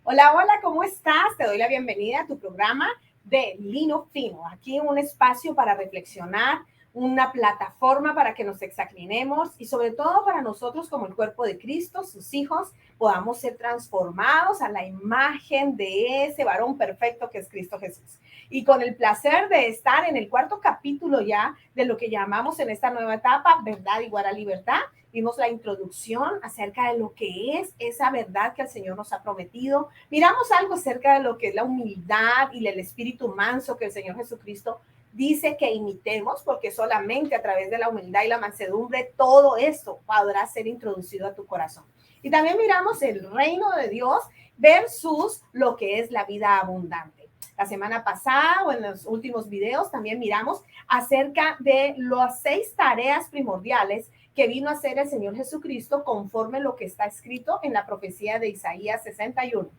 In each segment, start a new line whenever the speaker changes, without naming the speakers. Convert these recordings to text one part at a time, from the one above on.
Hola, hola, ¿cómo estás? Te doy la bienvenida a tu programa de Lino Fino. Aquí un espacio para reflexionar, una plataforma para que nos examinemos y sobre todo para nosotros como el cuerpo de Cristo, sus hijos, podamos ser transformados a la imagen de ese varón perfecto que es Cristo Jesús. Y con el placer de estar en el cuarto capítulo ya de lo que llamamos en esta nueva etapa, verdad igual a libertad. Vimos la introducción acerca de lo que es esa verdad que el Señor nos ha prometido. Miramos algo acerca de lo que es la humildad y el espíritu manso que el Señor Jesucristo dice que imitemos, porque solamente a través de la humildad y la mansedumbre todo esto podrá ser introducido a tu corazón. Y también miramos el reino de Dios versus lo que es la vida abundante. La semana pasada o en los últimos videos también miramos acerca de las 6 tareas primordiales que vino a hacer el Señor Jesucristo conforme lo que está escrito en la profecía de Isaías 61.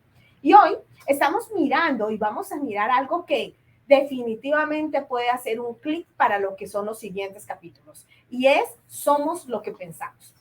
Y hoy estamos mirando y vamos a mirar algo que definitivamente puede hacer un clic para lo que son los siguientes capítulos. Y es, somos lo que pensamos.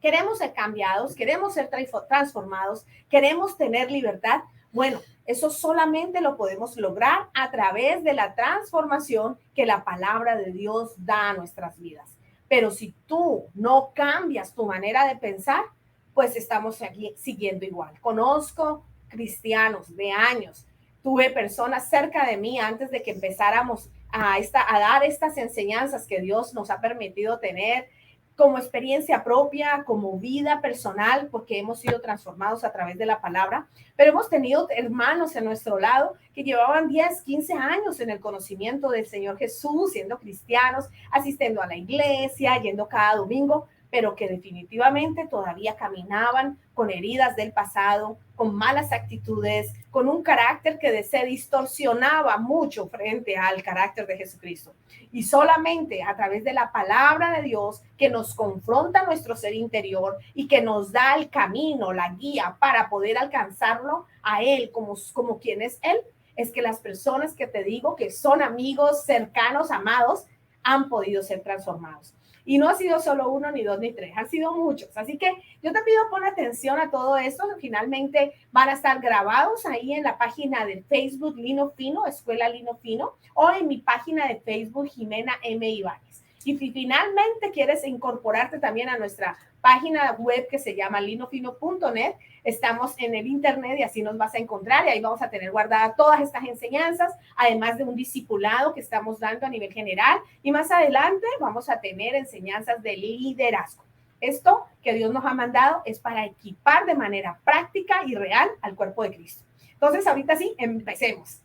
Queremos ser cambiados, queremos ser transformados, queremos tener libertad. Bueno, eso solamente lo podemos lograr a través de la transformación que la palabra de Dios da a nuestras vidas. Pero si tú no cambias tu manera de pensar, pues estamos aquí siguiendo igual. Conozco cristianos de años, tuve personas cerca de mí antes de que empezáramos a dar estas enseñanzas que Dios nos ha permitido tener como experiencia propia, como vida personal, porque hemos sido transformados a través de la palabra, pero hemos tenido hermanos en nuestro lado que llevaban 10, 15 años en el conocimiento del Señor Jesús, siendo cristianos, asistiendo a la iglesia, yendo cada domingo, pero que definitivamente todavía caminaban con heridas del pasado, con malas actitudes, con un carácter que se distorsionaba mucho frente al carácter de Jesucristo. Y solamente a través de la palabra de Dios que nos confronta nuestro ser interior y que nos da el camino, la guía para poder alcanzarlo a Él como quien es Él, es que las personas que te digo que son amigos, cercanos, amados, han podido ser transformados. Y no ha sido solo uno, ni dos, ni tres, han sido muchos. Así que yo te pido pon atención a todo esto. Finalmente van a estar grabados ahí en la página de Facebook Lino Fino, Escuela Lino Fino, o en mi página de Facebook Jimena M. Ibáñez. Y si finalmente quieres incorporarte también a nuestra página web que se llama linofino.net, estamos en el internet y así nos vas a encontrar y ahí vamos a tener guardadas todas estas enseñanzas, además de un discipulado que estamos dando a nivel general y más adelante vamos a tener enseñanzas de liderazgo. Esto que Dios nos ha mandado es para equipar de manera práctica y real al cuerpo de Cristo. Entonces, ahorita sí, empecemos.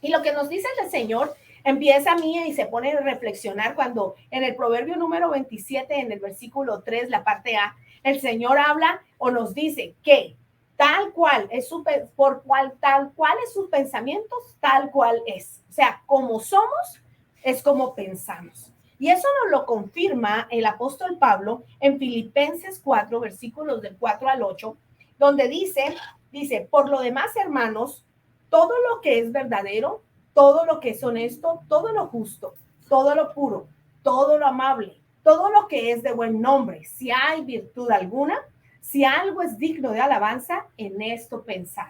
Y lo que nos dice el Señor empieza a mí y se pone a reflexionar cuando en el proverbio número 27, en el versículo 3, la parte A, el Señor habla o nos dice que tal cual es tal cual es sus pensamientos, tal cual es. O sea, como somos, es como pensamos. Y eso nos lo confirma el apóstol Pablo en Filipenses 4, versículos del 4 al 8, donde dice, por lo demás, hermanos, todo lo que es verdadero, todo lo que es honesto, todo lo justo, todo lo puro, todo lo amable, todo lo que es de buen nombre, si hay virtud alguna, si algo es digno de alabanza, en esto pensad.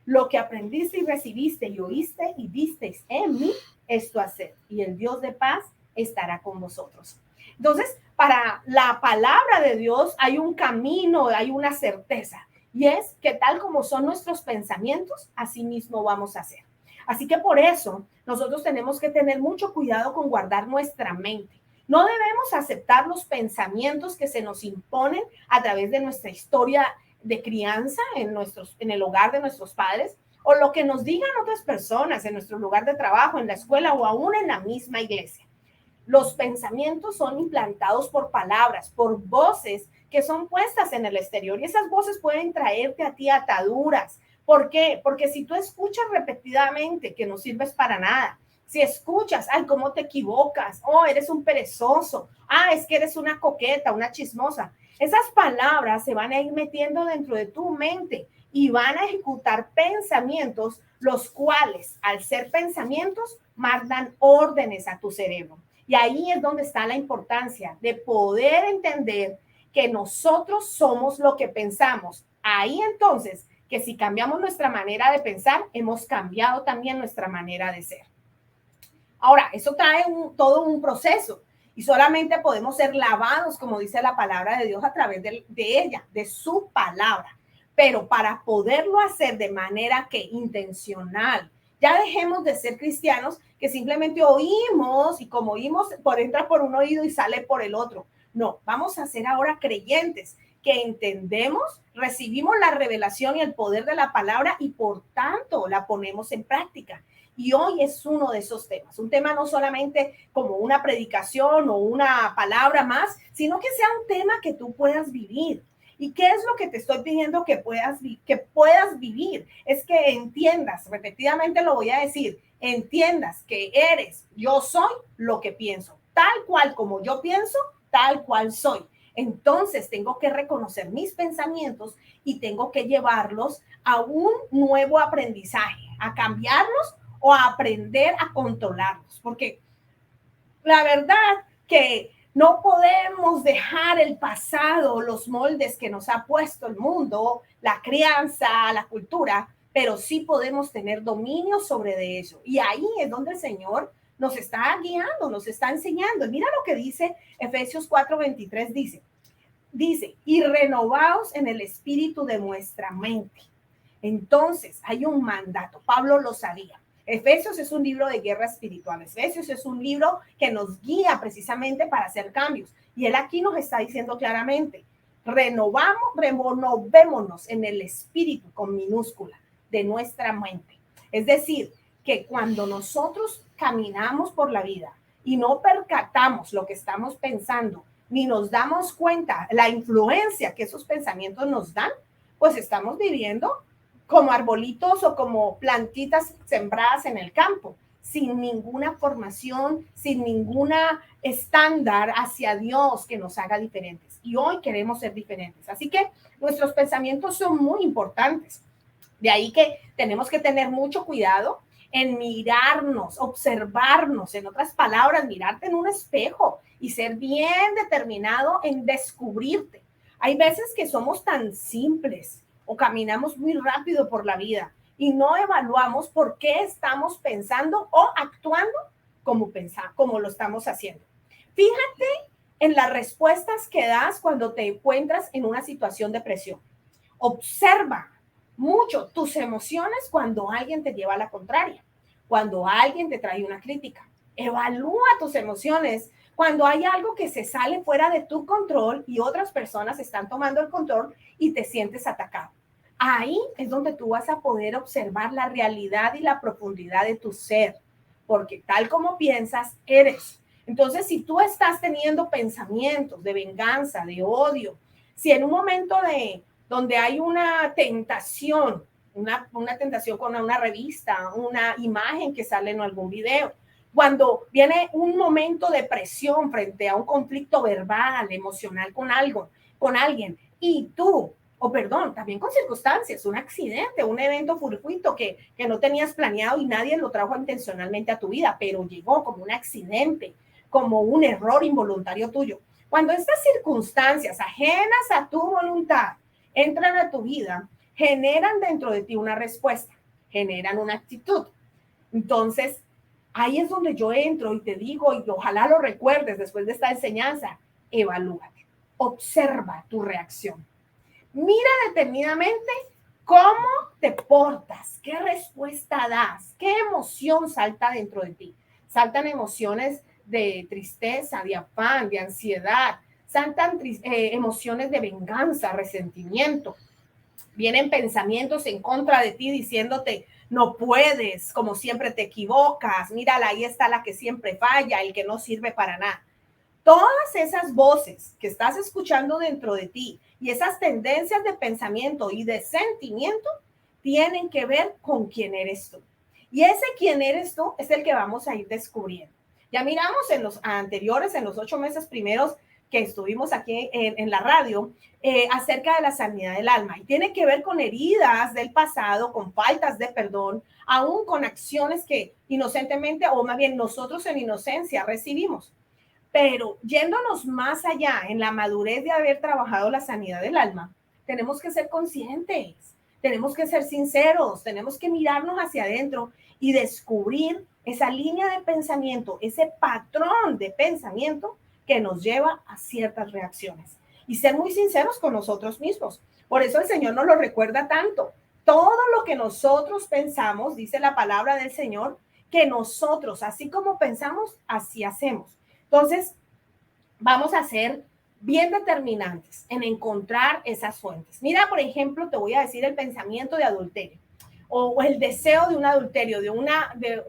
Lo que aprendiste y recibiste y oíste y visteis en mí, esto haced, y el Dios de paz estará con vosotros. Entonces, para la palabra de Dios hay un camino, hay una certeza, y es que tal como son nuestros pensamientos, así mismo vamos a hacer. Así que por eso nosotros tenemos que tener mucho cuidado con guardar nuestra mente. No debemos aceptar los pensamientos que se nos imponen a través de nuestra historia de crianza en el hogar de nuestros padres o lo que nos digan otras personas en nuestro lugar de trabajo, en la escuela o aún en la misma iglesia. Los pensamientos son implantados por palabras, por voces que son puestas en el exterior y esas voces pueden traerte a ti ataduras. ¿Por qué? Porque si tú escuchas repetidamente que no sirves para nada, si escuchas, ay, cómo te equivocas, oh, eres un perezoso, es que eres una coqueta, una chismosa, esas palabras se van a ir metiendo dentro de tu mente y van a ejecutar pensamientos, los cuales, al ser pensamientos, mandan órdenes a tu cerebro. Y ahí es donde está la importancia de poder entender que nosotros somos lo que pensamos. Ahí entonces que si cambiamos nuestra manera de pensar, hemos cambiado también nuestra manera de ser. Ahora, eso trae todo un proceso y solamente podemos ser lavados, como dice la palabra de Dios, a través de ella, de su palabra. Pero para poderlo hacer de manera que intencional, ya dejemos de ser cristianos que simplemente oímos y como oímos, entra por un oído y sale por el otro. No, vamos a ser ahora creyentes que entendemos, recibimos la revelación y el poder de la palabra y por tanto la ponemos en práctica. Y hoy es uno de esos temas, un tema no solamente como una predicación o una palabra más, sino que sea un tema que tú puedas vivir. ¿Y qué es lo que te estoy pidiendo que puedas vivir? Es que entiendas, repetidamente lo voy a decir, entiendas que yo soy lo que pienso, tal cual como yo pienso, tal cual soy. Entonces tengo que reconocer mis pensamientos y tengo que llevarlos a un nuevo aprendizaje, a cambiarlos o a aprender a controlarlos, porque la verdad que no podemos dejar el pasado, los moldes que nos ha puesto el mundo, la crianza, la cultura, pero sí podemos tener dominio sobre de eso. Y ahí es donde el Señor nos está guiando, nos está enseñando. Mira lo que dice Efesios 4:23, dice, y renovaos en el espíritu de vuestra mente. Entonces, hay un mandato. Pablo lo sabía. Efesios es un libro de guerra espiritual. Efesios es un libro que nos guía precisamente para hacer cambios. Y él aquí nos está diciendo claramente, renovémonos en el espíritu con minúscula de nuestra mente. Es decir, que cuando nosotros caminamos por la vida y no percatamos lo que estamos pensando, ni nos damos cuenta la influencia que esos pensamientos nos dan, pues estamos viviendo como arbolitos o como plantitas sembradas en el campo, sin ninguna formación, sin ninguna estándar hacia Dios que nos haga diferentes. Y hoy queremos ser diferentes. Así que nuestros pensamientos son muy importantes. De ahí que tenemos que tener mucho cuidado en mirarnos, observarnos, en otras palabras, mirarte en un espejo y ser bien determinado en descubrirte. Hay veces que somos tan simples o caminamos muy rápido por la vida y no evaluamos por qué estamos pensando o actuando como lo estamos haciendo. Fíjate en las respuestas que das cuando te encuentras en una situación de presión. Observa mucho tus emociones cuando alguien te lleva a la contraria, cuando alguien te trae una crítica. Evalúa tus emociones cuando hay algo que se sale fuera de tu control y otras personas están tomando el control y te sientes atacado. Ahí es donde tú vas a poder observar la realidad y la profundidad de tu ser, porque tal como piensas, eres. Entonces, si tú estás teniendo pensamientos de venganza, de odio, si en un momento donde hay una tentación, una tentación con una revista, una imagen que sale en algún video, cuando viene un momento de presión frente a un conflicto verbal, emocional con alguien, y tú, también con circunstancias, un accidente, un evento fortuito que no tenías planeado y nadie lo trajo intencionalmente a tu vida, pero llegó como un accidente, como un error involuntario tuyo. Cuando estas circunstancias ajenas a tu voluntad entran a tu vida, generan dentro de ti una respuesta, generan una actitud. Entonces, ahí es donde yo entro y te digo, y ojalá lo recuerdes después de esta enseñanza, evalúate, observa tu reacción. Mira detenidamente cómo te portas, qué respuesta das, qué emoción salta dentro de ti. Saltan emociones de tristeza, de afán, de ansiedad, saltan emociones de venganza, resentimiento. Vienen pensamientos en contra de ti diciéndote, no puedes, como siempre te equivocas, mírala, ahí está la que siempre falla, el que no sirve para nada. Todas esas voces que estás escuchando dentro de ti y esas tendencias de pensamiento y de sentimiento tienen que ver con quién eres tú. Y ese quién eres tú es el que vamos a ir descubriendo. Ya miramos en los anteriores, en los 8 meses primeros que estuvimos aquí en la radio, acerca de la sanidad del alma. Y tiene que ver con heridas del pasado, con faltas de perdón, aún con acciones que inocentemente, o más bien nosotros en inocencia recibimos. Pero yéndonos más allá en la madurez de haber trabajado la sanidad del alma, tenemos que ser conscientes. Tenemos que ser sinceros, tenemos que mirarnos hacia adentro y descubrir esa línea de pensamiento, ese patrón de pensamiento que nos lleva a ciertas reacciones. Y ser muy sinceros con nosotros mismos. Por eso el Señor nos lo recuerda tanto. Todo lo que nosotros pensamos, dice la palabra del Señor, que nosotros, así como pensamos, así hacemos. Entonces, vamos a ser bien determinantes en encontrar esas fuentes. Mira, por ejemplo, te voy a decir el pensamiento de adulterio o el deseo de un adulterio,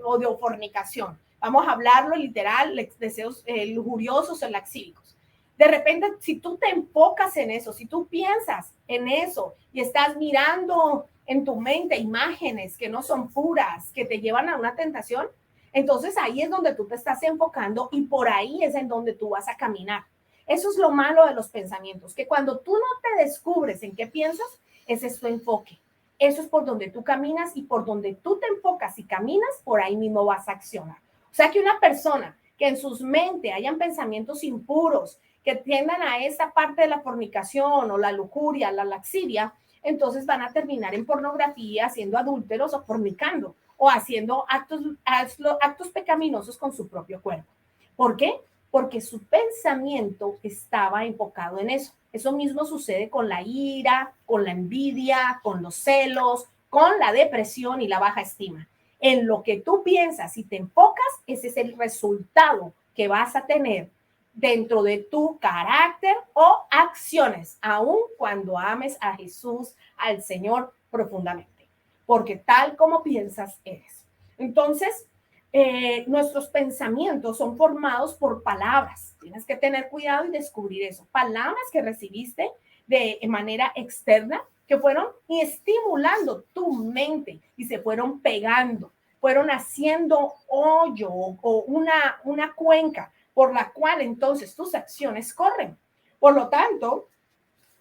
o de fornicación. Vamos a hablarlo literal, deseos lujuriosos o laxívicos. De repente, si tú te enfocas en eso, si tú piensas en eso y estás mirando en tu mente imágenes que no son puras, que te llevan a una tentación, entonces ahí es donde tú te estás enfocando y por ahí es en donde tú vas a caminar. Eso es lo malo de los pensamientos, que cuando tú no te descubres en qué piensas, ese es tu enfoque. Eso es por donde tú caminas y por donde tú te enfocas y caminas, por ahí mismo vas a accionar. O sea que una persona que en sus mentes hayan pensamientos impuros, que tiendan a esa parte de la fornicación o la lujuria, la laxivia, entonces van a terminar en pornografía, siendo adúlteros o fornicando o haciendo actos pecaminosos con su propio cuerpo. ¿Por qué? Porque su pensamiento estaba enfocado en eso. Eso mismo sucede con la ira, con la envidia, con los celos, con la depresión y la baja estima. En lo que tú piensas y te enfocas, ese es el resultado que vas a tener dentro de tu carácter o acciones, aun cuando ames a Jesús, al Señor profundamente, porque tal como piensas eres. Entonces, nuestros pensamientos son formados por palabras. Tienes que tener cuidado y descubrir eso. Palabras que recibiste de manera externa, que fueron estimulando tu mente y se fueron pegando, fueron haciendo hoyo o una cuenca por la cual entonces tus acciones corren. Por lo tanto,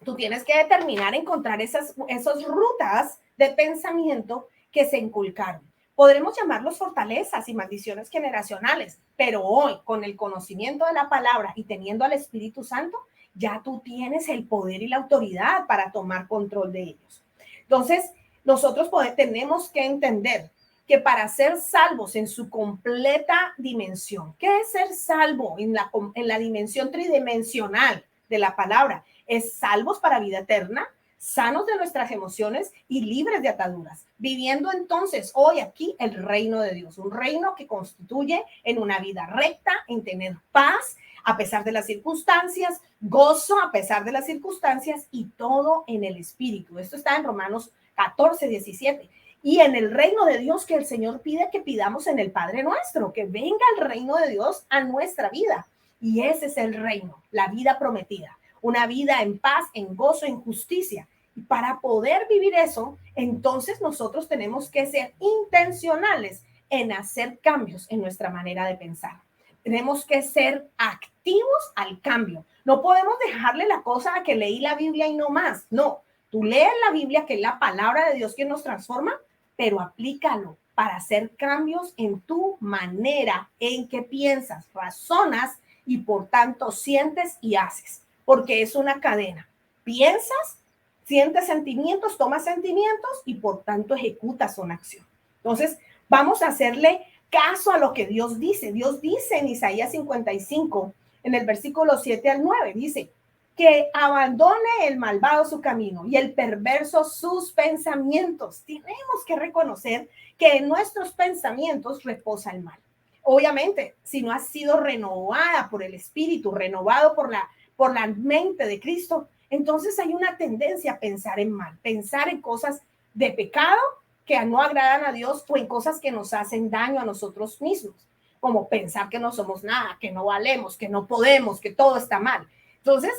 tú tienes que determinar, encontrar esas rutas de pensamiento que se inculcaron. Podremos llamarlos fortalezas y maldiciones generacionales, pero hoy, con el conocimiento de la palabra y teniendo al Espíritu Santo, ya tú tienes el poder y la autoridad para tomar control de ellos. Entonces, nosotros tenemos que entender que para ser salvos en su completa dimensión, ¿qué es ser salvo en la dimensión tridimensional de la palabra? Es salvos para vida eterna, sanos de nuestras emociones y libres de ataduras, viviendo entonces hoy aquí el reino de Dios, un reino que constituye en una vida recta, en tener paz a pesar de las circunstancias, gozo a pesar de las circunstancias y todo en el Espíritu. Esto está en Romanos 14:17. Y en el reino de Dios que el Señor pide que pidamos en el Padre nuestro, que venga el reino de Dios a nuestra vida. Y ese es el reino, la vida prometida, una vida en paz, en gozo, en justicia. Y para poder vivir eso, entonces nosotros tenemos que ser intencionales en hacer cambios en nuestra manera de pensar. Tenemos que ser activos al cambio. No podemos dejarle la cosa a que leí la Biblia y no más. No, tú lees la Biblia, que es la palabra de Dios que nos transforma, pero aplícalo para hacer cambios en tu manera en que piensas, razonas y por tanto sientes y haces, porque es una cadena. Piensas, sientes sentimientos, tomas sentimientos y por tanto ejecutas una acción. Entonces, vamos a hacerle caso a lo que Dios dice. Dios dice en Isaías 55, en el versículo 7 al 9, dice que abandone el malvado su camino y el perverso sus pensamientos. Tenemos que reconocer que en nuestros pensamientos reposa el mal. Obviamente, si no has sido renovada por el Espíritu, renovado por la mente de Cristo, entonces hay una tendencia a pensar en mal, pensar en cosas de pecado que no agradan a Dios o en cosas que nos hacen daño a nosotros mismos, como pensar que no somos nada, que no valemos, que no podemos, que todo está mal. Entonces,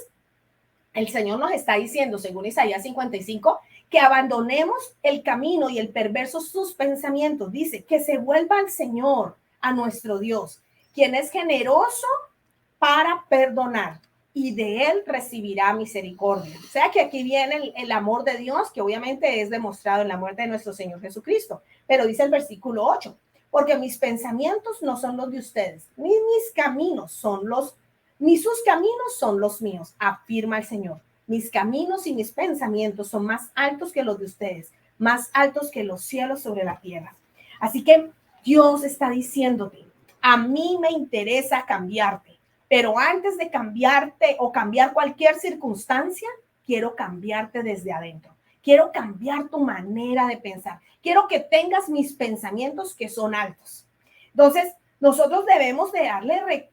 el Señor nos está diciendo, según Isaías 55, que abandonemos el camino y el perverso sus pensamientos. Dice que se vuelva al Señor, a nuestro Dios, quien es generoso para perdonar y de él recibirá misericordia. O sea que aquí viene el amor de Dios, que obviamente es demostrado en la muerte de nuestro Señor Jesucristo. Pero dice el versículo 8, porque mis pensamientos no son los de ustedes, ni mis caminos son ni sus caminos son los míos, afirma el Señor. Mis caminos y mis pensamientos son más altos que los de ustedes. más altos que los cielos sobre la tierra. Así que Dios está diciéndote, a mí me interesa cambiarte, pero antes de cambiarte o cambiar cualquier circunstancia, quiero cambiarte desde adentro. Quiero cambiar tu manera de pensar. Quiero que tengas mis pensamientos que son altos. Entonces, nosotros debemos de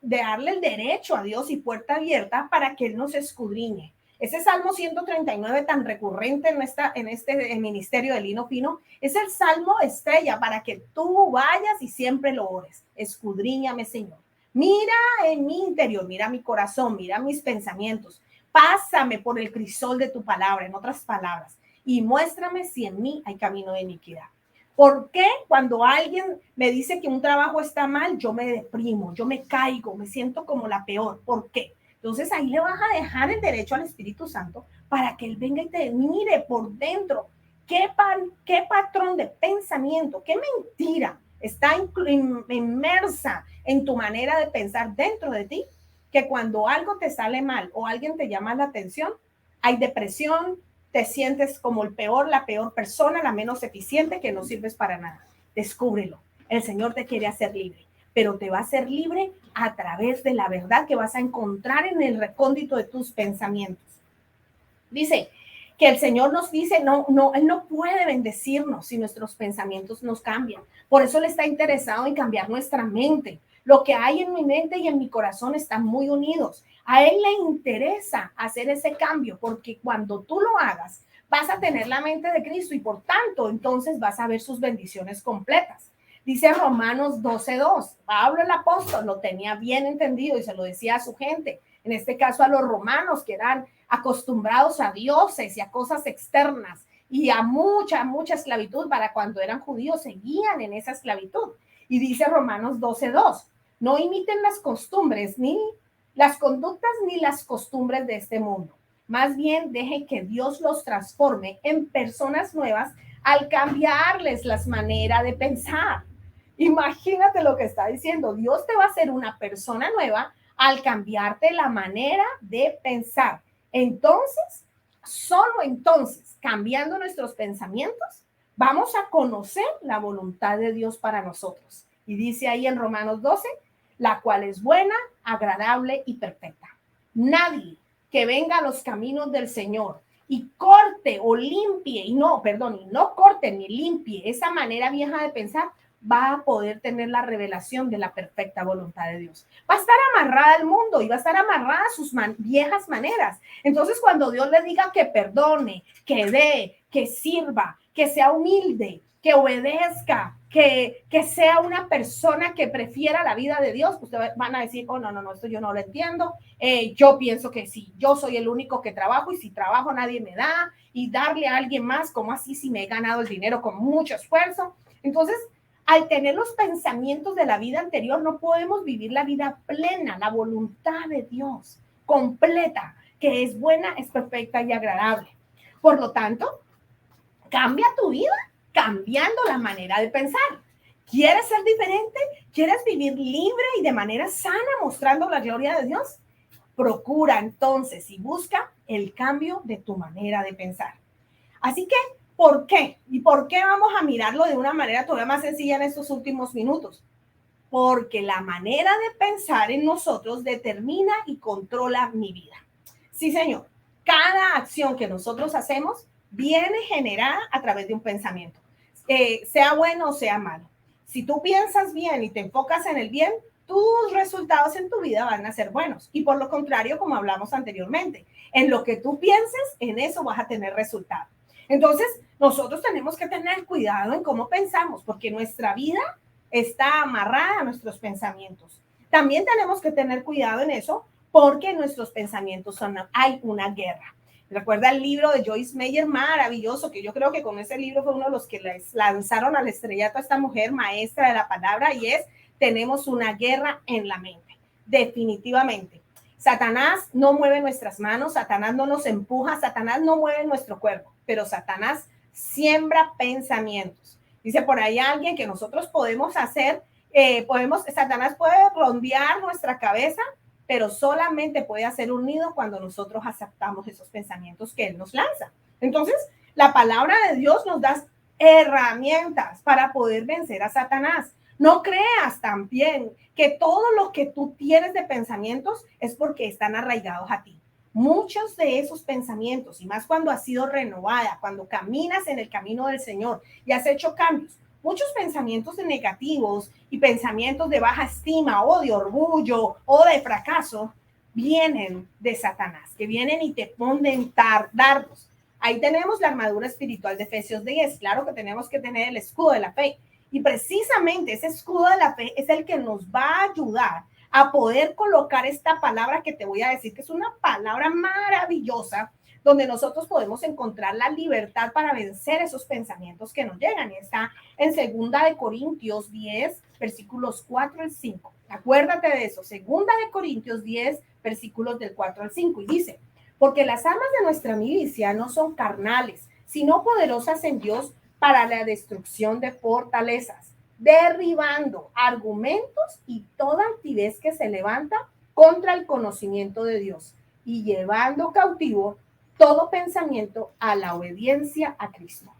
darle el derecho a Dios y puerta abierta para que Él nos escudriñe. Ese Salmo 139 tan recurrente en este ministerio de Lino Fino es el Salmo estrella para que tú vayas y siempre lo ores. Escudriñame, Señor. Mira en mi interior, mira mi corazón, mira mis pensamientos. Pásame por el crisol de tu palabra, en otras palabras, y muéstrame si en mí hay camino de iniquidad. ¿Por qué cuando alguien me dice que un trabajo está mal, yo me deprimo, yo me caigo, me siento como la peor? ¿Por qué? Entonces ahí le vas a dejar el derecho al Espíritu Santo para que Él venga y te mire por dentro. ¿Qué patrón de pensamiento, qué mentira está inmersa en tu manera de pensar dentro de ti? Que cuando algo te sale mal o alguien te llama la atención, hay depresión, te sientes como la peor persona, la menos eficiente, que no sirves para nada. Descúbrelo. El Señor te quiere hacer libre, pero te va a hacer libre a través de la verdad que vas a encontrar en el recóndito de tus pensamientos. Dice que el Señor nos dice, Él no puede bendecirnos si nuestros pensamientos nos cambian. Por eso Él está interesado en cambiar nuestra mente. Lo que hay en mi mente y en mi corazón están muy unidos. A Él le interesa hacer ese cambio porque cuando tú lo hagas, vas a tener la mente de Cristo y por tanto, entonces vas a ver sus bendiciones completas. Dice Romanos 12:2, Pablo el apóstol lo tenía bien entendido y se lo decía a su gente, en este caso a los romanos que eran acostumbrados a dioses y a cosas externas y a mucha esclavitud. Para cuando eran judíos seguían en esa esclavitud. Y dice Romanos 12:2, no imiten las costumbres, ni las conductas, ni las costumbres de este mundo. Más bien dejen que Dios los transforme en personas nuevas al cambiarles las maneras de pensar. Imagínate lo que está diciendo. Dios te va a hacer una persona nueva al cambiarte la manera de pensar. Entonces, solo entonces, cambiando nuestros pensamientos, vamos a conocer la voluntad de Dios para nosotros. Y dice ahí en Romanos 12, la cual es buena, agradable y perfecta. Nadie que venga a los caminos del Señor y corte o limpie, y no corte ni limpie esa manera vieja de pensar, va a poder tener la revelación de la perfecta voluntad de Dios. Va a estar amarrada al mundo y va a estar amarrada a sus viejas maneras. Entonces, cuando Dios le diga que perdone, que dé, que sirva, que sea humilde, que obedezca, que sea una persona que prefiera la vida de Dios, ustedes van a decir, oh, no, esto yo no lo entiendo, yo pienso que sí, yo soy el único que trabajo y si trabajo nadie me da, y darle a alguien más, ¿cómo así si me he ganado el dinero con mucho esfuerzo? Entonces, al tener los pensamientos de la vida anterior, no podemos vivir la vida plena, la voluntad de Dios, completa, que es buena, es perfecta y agradable. Por lo tanto, cambia tu vida cambiando la manera de pensar. ¿Quieres ser diferente? ¿Quieres vivir libre y de manera sana mostrando la gloria de Dios? Procura entonces y busca el cambio de tu manera de pensar. Así que, ¿por qué? ¿Y por qué vamos a mirarlo de una manera todavía más sencilla en estos últimos minutos? Porque la manera de pensar en nosotros determina y controla mi vida. Sí, señor. Cada acción que nosotros hacemos viene generada a través de un pensamiento, sea bueno o sea malo. Si tú piensas bien y te enfocas en el bien, tus resultados en tu vida van a ser buenos. Y por lo contrario, como hablamos anteriormente, en lo que tú pienses, en eso vas a tener resultados. Entonces, nosotros tenemos que tener cuidado en cómo pensamos, porque nuestra vida está amarrada a nuestros pensamientos. También tenemos que tener cuidado en eso, porque nuestros pensamientos hay una guerra. Recuerda el libro de Joyce Meyer, maravilloso, que yo creo que con ese libro fue uno de los que les lanzaron al estrellato a esta mujer maestra de la palabra, y es, tenemos una guerra en la mente, definitivamente. Satanás no mueve nuestras manos, Satanás no nos empuja, Satanás no mueve nuestro cuerpo, pero Satanás siembra pensamientos. Dice por ahí alguien que nosotros podemos hacer, Satanás puede rondear nuestra cabeza, pero solamente puede hacer un nido cuando nosotros aceptamos esos pensamientos que él nos lanza. Entonces, la palabra de Dios nos da herramientas para poder vencer a Satanás. No creas también que todo lo que tú tienes de pensamientos es porque están arraigados a ti. Muchos de esos pensamientos, y más cuando has sido renovada, cuando caminas en el camino del Señor y has hecho cambios, muchos pensamientos negativos y pensamientos de baja estima o de orgullo o de fracaso vienen de Satanás, que vienen y te ponen dardos. Ahí tenemos la armadura espiritual de Efesios 10. Claro que tenemos que tener el escudo de la fe. Y precisamente ese escudo de la fe es el que nos va a ayudar a poder colocar esta palabra que te voy a decir, que es una palabra maravillosa, donde nosotros podemos encontrar la libertad para vencer esos pensamientos que nos llegan. Y está en 2 Corintios 10, versículos 4 al 5. Acuérdate de eso, 2 Corintios 10, versículos del 4 al 5. Y dice, porque las armas de nuestra milicia no son carnales, sino poderosas en Dios para la destrucción de fortalezas, derribando argumentos y toda altivez que se levanta contra el conocimiento de Dios y llevando cautivo todo pensamiento a la obediencia a Cristo.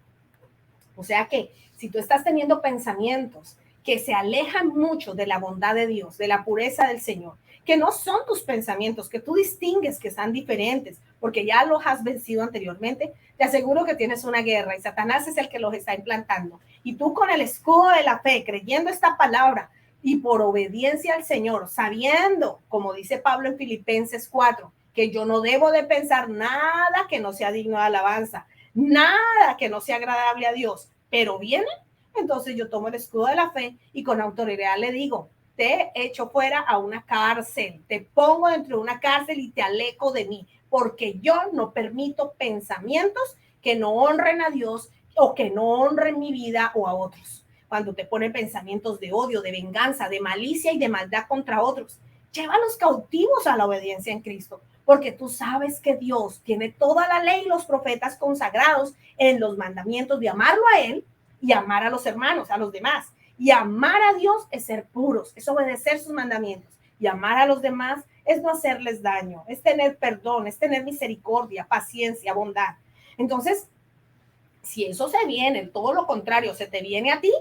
O sea que si tú estás teniendo pensamientos que se alejan mucho de la bondad de Dios, de la pureza del Señor, que no son tus pensamientos, que tú distingues que están diferentes, porque ya los has vencido anteriormente, te aseguro que tienes una guerra y Satanás es el que los está implantando. Y tú con el escudo de la fe, creyendo esta palabra y por obediencia al Señor, sabiendo, como dice Pablo en Filipenses 4, que yo no debo de pensar nada que no sea digno de alabanza, nada que no sea agradable a Dios, pero viene, entonces yo tomo el escudo de la fe y con autoridad le digo, te echo fuera a una cárcel, te pongo dentro de una cárcel y te alejo de mí, porque yo no permito pensamientos que no honren a Dios o que no honren mi vida o a otros. Cuando te ponen pensamientos de odio, de venganza, de malicia y de maldad contra otros, llévalos cautivos a la obediencia en Cristo, porque tú sabes que Dios tiene toda la ley y los profetas consagrados en los mandamientos de amarlo a Él y amar a los hermanos, a los demás. Y amar a Dios es ser puros, es obedecer sus mandamientos. Y amar a los demás es no hacerles daño, es tener perdón, es tener misericordia, paciencia, bondad. Entonces, si eso se viene, todo lo contrario, se te viene a ti,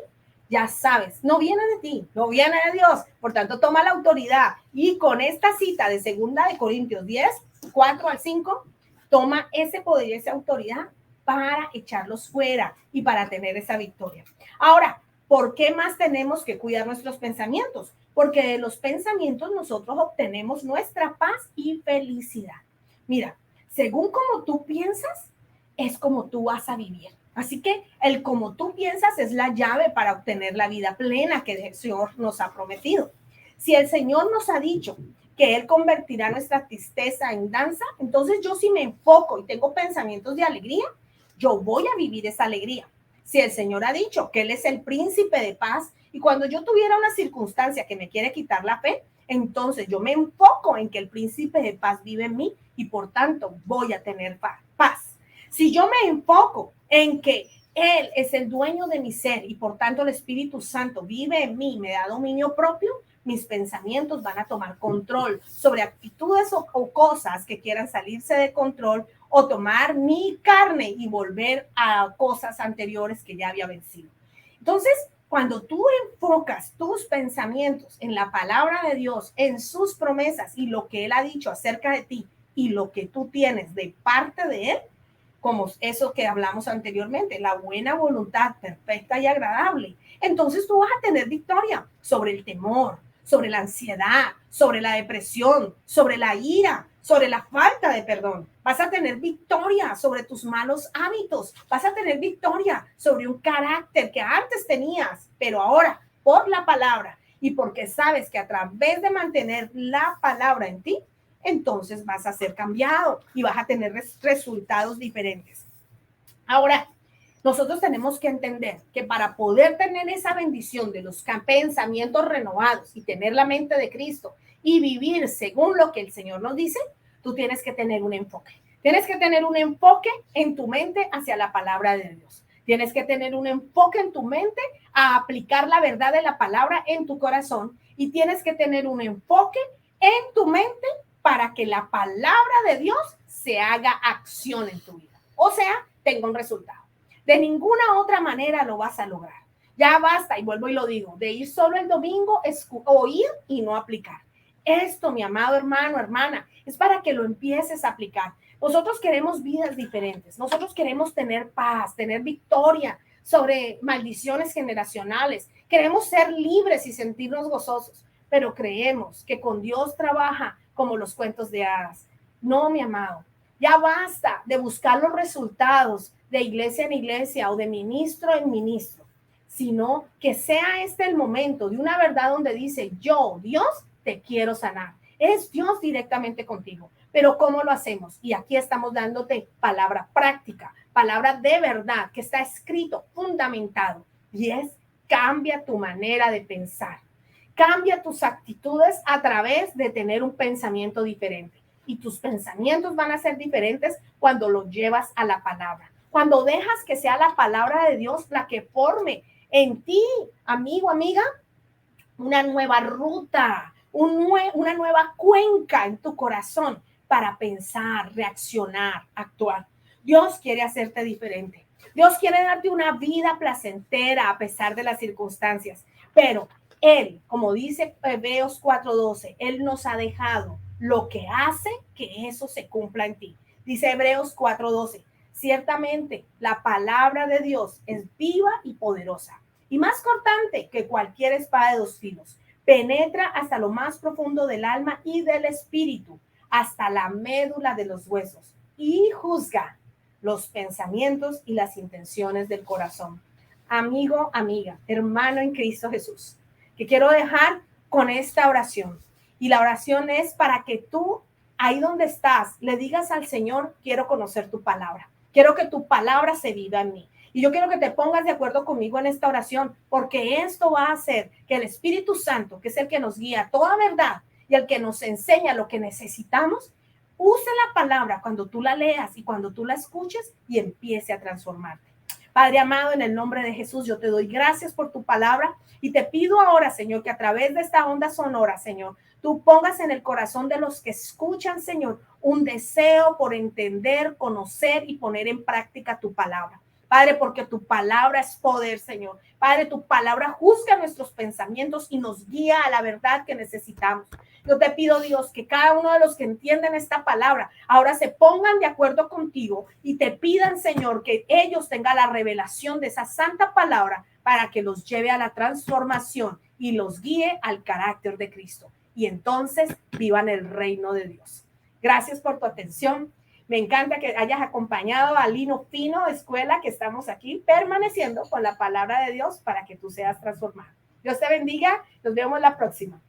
ya sabes, no viene de ti, no viene de Dios. Por tanto, toma la autoridad y con esta cita de 2 Corintios 10, 4 al 5, toma ese poder y esa autoridad para echarlos fuera y para tener esa victoria. Ahora, ¿por qué más tenemos que cuidar nuestros pensamientos? Porque de los pensamientos nosotros obtenemos nuestra paz y felicidad. Mira, según como tú piensas, es como tú vas a vivir. Así que el como tú piensas es la llave para obtener la vida plena que el Señor nos ha prometido. Si el Señor nos ha dicho que Él convertirá nuestra tristeza en danza, entonces yo si me enfoco y tengo pensamientos de alegría, yo voy a vivir esa alegría. Si el Señor ha dicho que Él es el príncipe de paz y cuando yo tuviera una circunstancia que me quiere quitar la fe, entonces yo me enfoco en que el príncipe de paz vive en mí y por tanto voy a tener paz. Si yo me enfoco en que Él es el dueño de mi ser y por tanto el Espíritu Santo vive en mí, me da dominio propio, mis pensamientos van a tomar control sobre actitudes o cosas que quieran salirse de control o tomar mi carne y volver a cosas anteriores que ya había vencido. Entonces, cuando tú enfocas tus pensamientos en la palabra de Dios, en sus promesas y lo que Él ha dicho acerca de ti y lo que tú tienes de parte de Él, como eso que hablamos anteriormente, la buena voluntad perfecta y agradable, entonces tú vas a tener victoria sobre el temor, sobre la ansiedad, sobre la depresión, sobre la ira, sobre la falta de perdón. Vas a tener victoria sobre tus malos hábitos, vas a tener victoria sobre un carácter que antes tenías, pero ahora por la palabra y porque sabes que a través de mantener la palabra en ti, entonces vas a ser cambiado y vas a tener resultados diferentes. Ahora, nosotros tenemos que entender que para poder tener esa bendición de los pensamientos renovados y tener la mente de Cristo y vivir según lo que el Señor nos dice, tú tienes que tener un enfoque. Tienes que tener un enfoque en tu mente hacia la palabra de Dios. Tienes que tener un enfoque en tu mente a aplicar la verdad de la palabra en tu corazón y tienes que tener un enfoque en tu mente para que la palabra de Dios se haga acción en tu vida. O sea, tenga un resultado. De ninguna otra manera lo vas a lograr. Ya basta, y vuelvo y lo digo, de ir solo el domingo, oír y no aplicar. Esto, mi amado hermano, hermana, es para que lo empieces a aplicar. Nosotros queremos vidas diferentes. Nosotros queremos tener paz, tener victoria sobre maldiciones generacionales. Queremos ser libres y sentirnos gozosos, pero creemos que con Dios trabaja como los cuentos de hadas. No, mi amado, ya basta de buscar los resultados de iglesia en iglesia o de ministro en ministro, sino que sea este el momento de una verdad donde dice, yo, Dios, te quiero sanar. Es Dios directamente contigo. Pero ¿cómo lo hacemos? Y aquí estamos dándote palabra práctica, palabra de verdad, que está escrito, fundamentado. Y es, cambia tu manera de pensar. Cambia tus actitudes a través de tener un pensamiento diferente. Y tus pensamientos van a ser diferentes cuando los llevas a la palabra. Cuando dejas que sea la palabra de Dios la que forme en ti, amigo, amiga, una nueva ruta, una nueva cuenca en tu corazón para pensar, reaccionar, actuar. Dios quiere hacerte diferente. Dios quiere darte una vida placentera a pesar de las circunstancias. Pero Él, como dice Hebreos 4:12, Él nos ha dejado lo que hace que eso se cumpla en ti. Dice Hebreos 4:12, ciertamente la palabra de Dios es viva y poderosa y más cortante que cualquier espada de dos filos. Penetra hasta lo más profundo del alma y del espíritu, hasta la médula de los huesos, y juzga los pensamientos y las intenciones del corazón. Amigo, amiga, hermano en Cristo Jesús, que quiero dejar con esta oración. Y la oración es para que tú, ahí donde estás, le digas al Señor, quiero conocer tu palabra. Quiero que tu palabra se viva en mí. Y yo quiero que te pongas de acuerdo conmigo en esta oración, porque esto va a hacer que el Espíritu Santo, que es el que nos guía a toda verdad y el que nos enseña lo que necesitamos, use la palabra cuando tú la leas y cuando tú la escuches y empiece a transformarte. Padre amado, en el nombre de Jesús, yo te doy gracias por tu palabra y te pido ahora, Señor, que a través de esta onda sonora, Señor, tú pongas en el corazón de los que escuchan, Señor, un deseo por entender, conocer y poner en práctica tu palabra. Padre, porque tu palabra es poder, Señor. Padre, tu palabra juzga nuestros pensamientos y nos guía a la verdad que necesitamos. Yo te pido, Dios, que cada uno de los que entienden esta palabra ahora se pongan de acuerdo contigo y te pidan, Señor, que ellos tengan la revelación de esa santa palabra para que los lleve a la transformación y los guíe al carácter de Cristo. Y entonces vivan el reino de Dios. Gracias por tu atención. Me encanta que hayas acompañado a Lino Fino Escuela, que estamos aquí permaneciendo con la palabra de Dios para que tú seas transformado. Dios te bendiga. Nos vemos la próxima.